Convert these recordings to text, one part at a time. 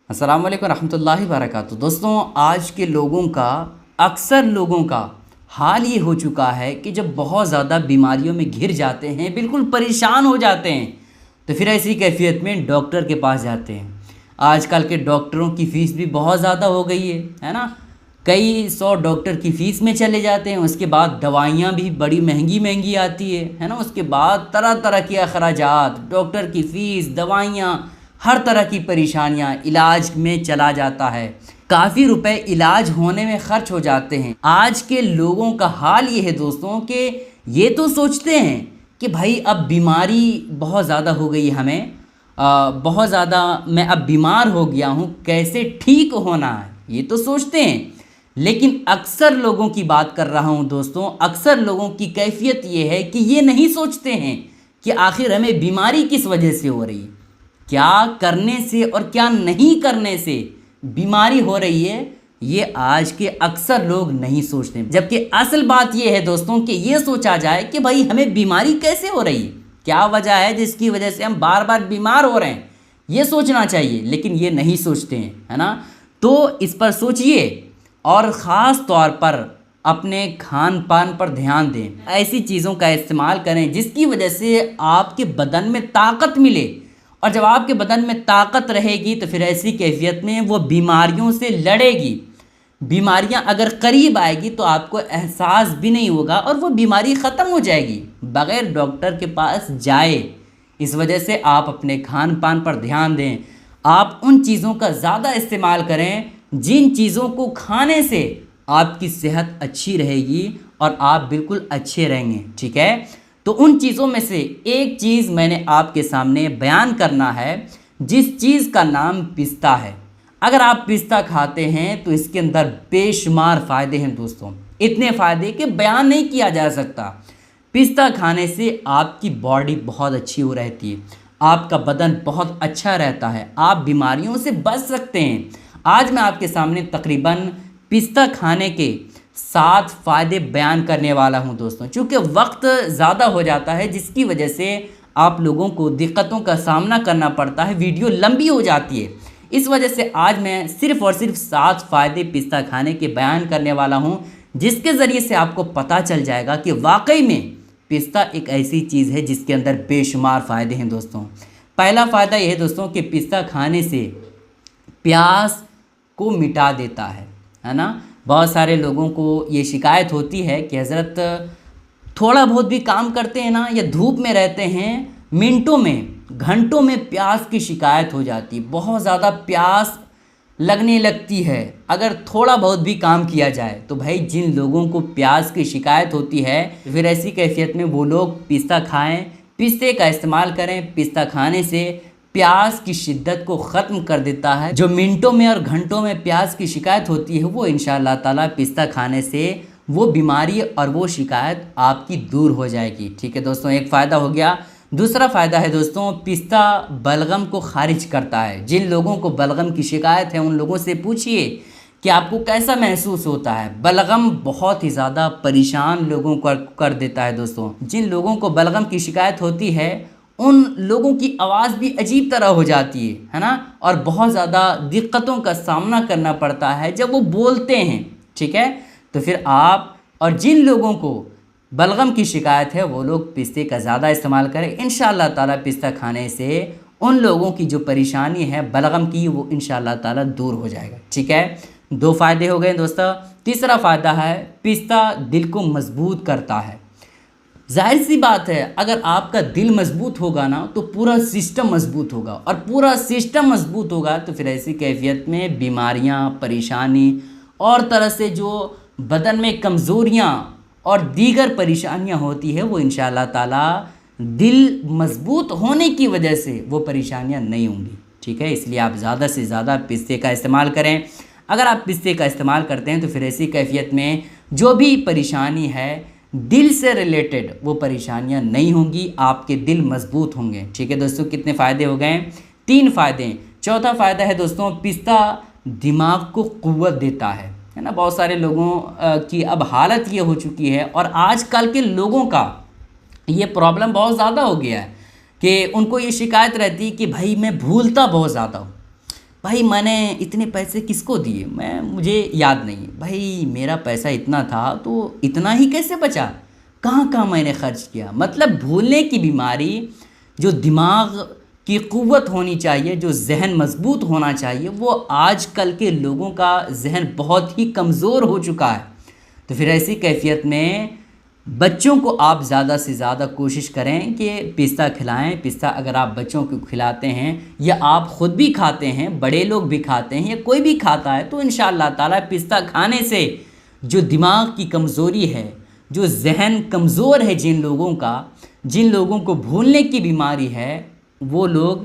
السلام علیکم ورحمۃ اللہ وبرکاتہ۔ دوستوں، آج کے لوگوں کا اکثر لوگوں کا حال یہ ہو چکا ہے کہ جب بہت زیادہ بیماریوں میں گھر جاتے ہیں، بالکل پریشان ہو جاتے ہیں، تو پھر ایسی کیفیت میں ڈاکٹر کے پاس جاتے ہیں۔ آج کل کے ڈاکٹروں کی فیس بھی بہت زیادہ ہو گئی ہے نا؟ کئی سو ڈاکٹر کی فیس میں چلے جاتے ہیں، اس کے بعد دوائیاں بھی بڑی مہنگی مہنگی آتی ہے نا؟ اس کے بعد طرح طرح کے اخراجات، ڈاکٹر کی فیس، دوائیاں، ہر طرح کی پریشانیاں، علاج میں چلا جاتا ہے، کافی روپے علاج ہونے میں خرچ ہو جاتے ہیں۔ آج کے لوگوں کا حال یہ ہے دوستوں کہ یہ تو سوچتے ہیں کہ بھائی اب بیماری بہت زیادہ ہو گئی ہمیں، بہت زیادہ میں اب بیمار ہو گیا ہوں، کیسے ٹھیک ہونا ہے، یہ تو سوچتے ہیں۔ لیکن اکثر لوگوں کی بات کر رہا ہوں دوستوں، اکثر لوگوں کی کیفیت یہ ہے کہ یہ نہیں سوچتے ہیں کہ آخر ہمیں بیماری کس وجہ سے ہو رہی ہے، کیا کرنے سے اور کیا نہیں کرنے سے بیماری ہو رہی ہے، یہ آج کے اکثر لوگ نہیں سوچتے۔ جبکہ اصل بات یہ ہے دوستوں کہ یہ سوچا جائے کہ بھائی ہمیں بیماری کیسے ہو رہی ہے، کیا وجہ ہے جس کی وجہ سے ہم بار بار بیمار ہو رہے ہیں، یہ سوچنا چاہیے، لیکن یہ نہیں سوچتے ہیں، ہے نا؟ تو اس پر سوچئے اور خاص طور پر اپنے کھان پان پر دھیان دیں، ایسی چیزوں کا استعمال کریں جس کی وجہ سے آپ کے بدن میں طاقت ملے، اور جب آپ کے بدن میں طاقت رہے گی تو پھر ایسی کیفیت میں وہ بیماریوں سے لڑے گی۔ بیماریاں اگر قریب آئے گی تو آپ کو احساس بھی نہیں ہوگا اور وہ بیماری ختم ہو جائے گی بغیر ڈاکٹر کے پاس جائے۔ اس وجہ سے آپ اپنے کھان پان پر دھیان دیں، آپ ان چیزوں کا زیادہ استعمال کریں جن چیزوں کو کھانے سے آپ کی صحت اچھی رہے گی اور آپ بالکل اچھے رہیں گے، ٹھیک ہے؟ تو ان چیزوں میں سے ایک چیز میں نے آپ کے سامنے بیان کرنا ہے، جس چیز کا نام پستہ ہے۔ اگر آپ پستہ کھاتے ہیں تو اس کے اندر بے شمار فائدے ہیں دوستوں، اتنے فائدے کہ بیان نہیں کیا جا سکتا۔ پستہ کھانے سے آپ کی باڈی بہت اچھی ہو رہتی ہے، آپ کا بدن بہت اچھا رہتا ہے، آپ بیماریوں سے بچ سکتے ہیں۔ آج میں آپ کے سامنے تقریباً پستہ کھانے کے 7 فائدے بیان کرنے والا ہوں دوستوں۔ چونکہ وقت زیادہ ہو جاتا ہے جس کی وجہ سے آپ لوگوں کو دقتوں کا سامنا کرنا پڑتا ہے، ویڈیو لمبی ہو جاتی ہے، اس وجہ سے آج میں صرف اور صرف 7 فائدے پستہ کھانے کے بیان کرنے والا ہوں، جس کے ذریعے سے آپ کو پتہ چل جائے گا کہ واقعی میں پستہ ایک ایسی چیز ہے جس کے اندر بے شمار فائدے ہیں دوستوں۔ پہلا فائدہ یہ ہے دوستوں کہ پستہ کھانے سے پیاس کو مٹا دیتا ہے نا؟ بہت سارے لوگوں کو یہ شکایت ہوتی ہے کہ حضرت تھوڑا بہت بھی کام کرتے ہیں نا یا دھوپ میں رہتے ہیں، منٹوں میں گھنٹوں میں پیاس کی شکایت ہو جاتی ہے، بہت زیادہ پیاس لگنے لگتی ہے اگر تھوڑا بہت بھی کام کیا جائے۔ تو بھائی جن لوگوں کو پیاس کی شکایت ہوتی ہے پھر ایسی کیفیت میں وہ لوگ پستہ کھائیں، پستے کا استعمال کریں۔ پستہ کھانے سے پیاس کی شدت کو ختم کر دیتا ہے، جو منٹوں میں اور گھنٹوں میں پیاس کی شکایت ہوتی ہے وہ انشاءاللہ تعالیٰ پستہ کھانے سے وہ بیماری اور وہ شکایت آپ کی دور ہو جائے گی، ٹھیک ہے دوستوں؟ ایک فائدہ ہو گیا۔ دوسرا فائدہ ہے دوستوں، پستہ بلغم کو خارج کرتا ہے۔ جن لوگوں کو بلغم کی شکایت ہے ان لوگوں سے پوچھئے کہ آپ کو کیسا محسوس ہوتا ہے۔ بلغم بہت ہی زیادہ پریشان لوگوں کو کر دیتا ہے دوستوں۔ جن لوگوں کو بلغم کی شکایت ہوتی ہے ان لوگوں کی آواز بھی عجیب طرح ہو جاتی ہے نا؟ اور بہت زیادہ دقتوں کا سامنا کرنا پڑتا ہے جب وہ بولتے ہیں، ٹھیک ہے؟ تو پھر آپ اور جن لوگوں کو بلغم کی شکایت ہے وہ لوگ پستے کا زیادہ استعمال کریں، انشاءاللہ تعالیٰ پستہ کھانے سے ان لوگوں کی جو پریشانی ہے بلغم کی وہ انشاءاللہ تعالیٰ دور ہو جائے گا، ٹھیک ہے؟ 2 فائدے ہو گئے دوستو۔ تیسرا فائدہ ہے پستہ دل کو مضبوط کرتا ہے۔ ظاہر سی بات ہے اگر آپ کا دل مضبوط ہوگا نا تو پورا سسٹم مضبوط ہوگا، اور پورا سسٹم مضبوط ہوگا تو پھر ایسی کیفیت میں بیماریاں، پریشانی اور طرح سے جو بدن میں کمزوریاں اور دیگر پریشانیاں ہوتی ہے وہ انشاءاللہ تعالیٰ دل مضبوط ہونے کی وجہ سے وہ پریشانیاں نہیں ہوں گی، ٹھیک ہے؟ اس لیے آپ زیادہ سے زیادہ پستے کا استعمال کریں۔ اگر آپ پستے کا استعمال کرتے ہیں تو پھر ایسی کیفیت میں جو بھی پریشانی ہے دل سے ریلیٹڈ وہ پریشانیاں نہیں ہوں گی، آپ کے دل مضبوط ہوں گے، ٹھیک ہے دوستوں؟ کتنے فائدے ہو گئے؟ 3 فائدے۔ چوتھا فائدہ ہے دوستوں، پستہ دماغ کو قوت دیتا ہے نا؟ بہت سارے لوگوں کی اب حالت یہ ہو چکی ہے، اور آج کل کے لوگوں کا یہ پرابلم بہت زیادہ ہو گیا ہے کہ ان کو یہ شکایت رہتی ہے کہ بھائی میں بھولتا بہت زیادہ ہوں، بھائی میں نے اتنے پیسے کس کو دیے، مجھے یاد نہیں ہے بھائی، میرا پیسہ اتنا تھا تو اتنا ہی کیسے بچا، کہاں کہاں میں نے خرچ کیا۔ مطلب بھولنے کی بیماری، جو دماغ کی قوت ہونی چاہیے، جو ذہن مضبوط ہونا چاہیے، وہ آج کل کے لوگوں کا ذہن بہت ہی کمزور ہو چکا ہے۔ تو پھر ایسی کیفیت میں بچوں کو آپ زیادہ سے زیادہ کوشش کریں کہ پستہ کھلائیں۔ پستہ اگر آپ بچوں کو کھلاتے ہیں یا آپ خود بھی کھاتے ہیں، بڑے لوگ بھی کھاتے ہیں یا کوئی بھی کھاتا ہے، تو انشاءاللہ تعالیٰ پستہ کھانے سے جو دماغ کی کمزوری ہے، جو ذہن کمزور ہے جن لوگوں کو بھولنے کی بیماری ہے، وہ لوگ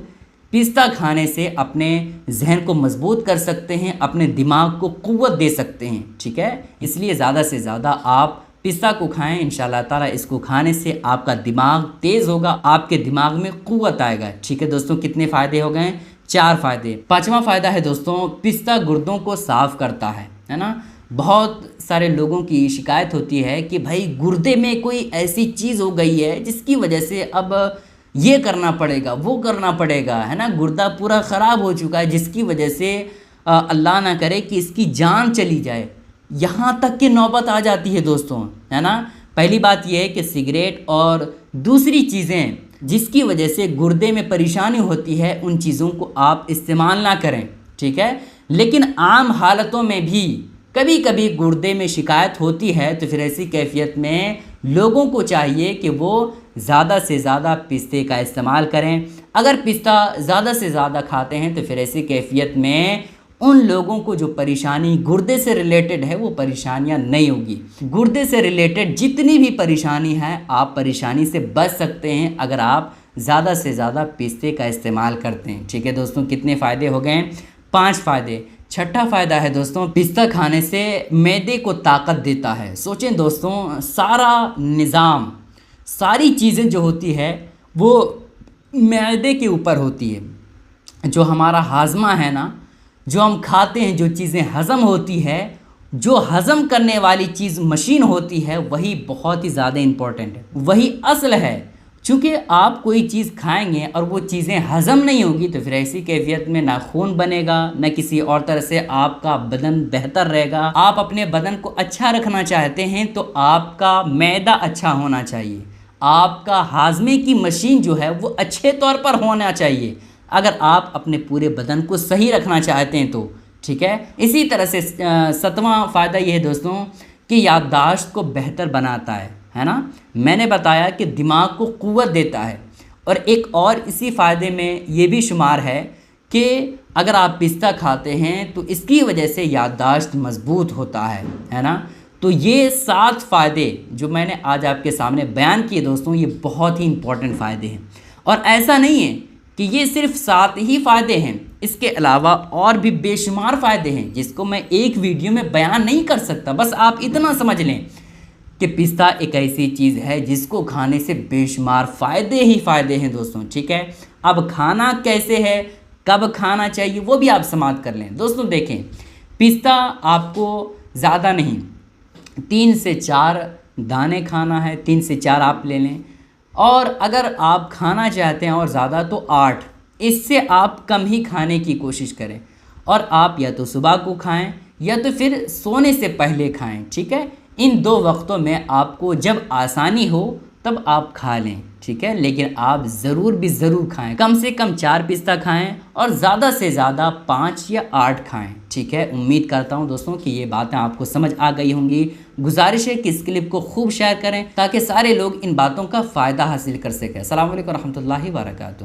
پستہ کھانے سے اپنے ذہن کو مضبوط کر سکتے ہیں، اپنے دماغ کو قوت دے سکتے ہیں، ٹھیک ہے۔ اس لیے زیادہ سے زیادہ آپ پستہ کو کھائیں، انشاءاللہ تعالیٰ اس کو کھانے سے آپ کا دماغ تیز ہوگا، آپ کے دماغ میں قوت آئے گا، ٹھیک ہے دوستوں۔ کتنے فائدے ہو گئے؟ 4 فائدے۔ 5واں فائدہ ہے دوستوں، پستہ گردوں کو صاف کرتا ہے نا۔ بہت سارے لوگوں کی شکایت ہوتی ہے کہ بھائی گردے میں کوئی ایسی چیز ہو گئی ہے جس کی وجہ سے اب یہ کرنا پڑے گا، وہ کرنا پڑے گا، ہے نا، گردہ پورا خراب ہو چکا ہے، جس کی وجہ سے اللہ نہ کرے کہ اس کی جان چلی جائے، یہاں تک کہ نوبت آ جاتی ہے دوستوں، ہے نا۔ پہلی بات یہ ہے کہ سگریٹ اور دوسری چیزیں جس کی وجہ سے گردے میں پریشانی ہوتی ہے، ان چیزوں کو آپ استعمال نہ کریں، ٹھیک ہے۔ لیکن عام حالتوں میں بھی کبھی کبھی گردے میں شکایت ہوتی ہے، تو پھر ایسی کیفیت میں لوگوں کو چاہیے کہ وہ زیادہ سے زیادہ پستے کا استعمال کریں۔ اگر پستہ زیادہ سے زیادہ کھاتے ہیں تو پھر ایسی کیفیت میں ان لوگوں کو جو پریشانی گردے سے ریلیٹڈ ہے وہ پریشانیاں نہیں ہوگی۔ گردے سے ریلیٹڈ جتنی بھی پریشانی ہے، آپ پریشانی سے بچ سکتے ہیں اگر آپ زیادہ سے زیادہ پستے کا استعمال کرتے ہیں، ٹھیک ہے دوستوں۔ کتنے فائدے ہو گئے؟ 5 فائدے۔ 6واں فائدہ ہے دوستوں، پستہ کھانے سے معدے کو طاقت دیتا ہے۔ سوچیں دوستوں، سارا نظام، ساری چیزیں جو ہوتی ہے وہ معدے کے اوپر ہوتی ہے۔ جو ہمارا ہاضمہ ہے نا، جو ہم کھاتے ہیں، جو چیزیں ہضم ہوتی ہے، جو ہضم کرنے والی چیز مشین ہوتی ہے، وہی بہت ہی زیادہ امپورٹنٹ ہے، وہی اصل ہے۔ چونکہ آپ کوئی چیز کھائیں گے اور وہ چیزیں ہضم نہیں ہوگی تو پھر ایسی کیفیت میں نہ خون بنے گا، نہ کسی اور طرح سے آپ کا بدن بہتر رہے گا۔ آپ اپنے بدن کو اچھا رکھنا چاہتے ہیں تو آپ کا معدہ اچھا ہونا چاہیے، آپ کا ہاضمے کی مشین جو ہے وہ اچھے طور پر ہونا چاہیے، اگر آپ اپنے پورے بدن کو صحیح رکھنا چاہتے ہیں تو، ٹھیک ہے۔ اسی طرح سے 7واں فائدہ یہ ہے دوستوں کہ یادداشت کو بہتر بناتا ہے نا۔ میں نے بتایا کہ دماغ کو قوت دیتا ہے، اور ایک اور اسی فائدے میں یہ بھی شمار ہے کہ اگر آپ پستہ کھاتے ہیں تو اس کی وجہ سے یادداشت مضبوط ہوتا ہے نا۔ تو یہ 7 فائدے جو میں نے آج آپ کے سامنے بیان کیے دوستوں، یہ بہت ہی امپورٹنٹ فائدے ہیں، اور ایسا نہیں ہے کہ یہ صرف 7 ہی فائدے ہیں، اس کے علاوہ اور بھی بے شمار فائدے ہیں جس کو میں ایک ویڈیو میں بیان نہیں کر سکتا۔ بس آپ اتنا سمجھ لیں کہ پستہ ایک ایسی چیز ہے جس کو کھانے سے بے شمار فائدے ہی فائدے ہیں دوستوں، ٹھیک ہے۔ اب کھانا کیسے ہے، کب کھانا چاہیے، وہ بھی آپ سماعت کر لیں دوستوں۔ دیکھیں، پستہ آپ کو زیادہ نہیں، 3 سے 4 دانے کھانا ہے، 3 سے 4 آپ لے لیں، اور اگر آپ کھانا چاہتے ہیں اور زیادہ تو 8، اس سے آپ کم ہی کھانے کی کوشش کریں، اور آپ یا تو صبح کو کھائیں یا تو پھر سونے سے پہلے کھائیں، ٹھیک ہے۔ ان 2 وقتوں میں آپ کو جب آسانی ہو تب آپ کھا لیں، ٹھیک ہے، لیکن آپ ضرور کھائیں، کم سے کم 4 پستہ کھائیں اور زیادہ سے زیادہ 5 یا 8 کھائیں، ٹھیک ہے۔ امید کرتا ہوں دوستوں کہ یہ باتیں آپ کو سمجھ آ گئی ہوں گی۔ گزارش ہے کہ اس کلپ کو خوب شیئر کریں تاکہ سارے لوگ ان باتوں کا فائدہ حاصل کر سکیں۔ السلام علیکم ورحمۃ اللہ وبرکاتہ۔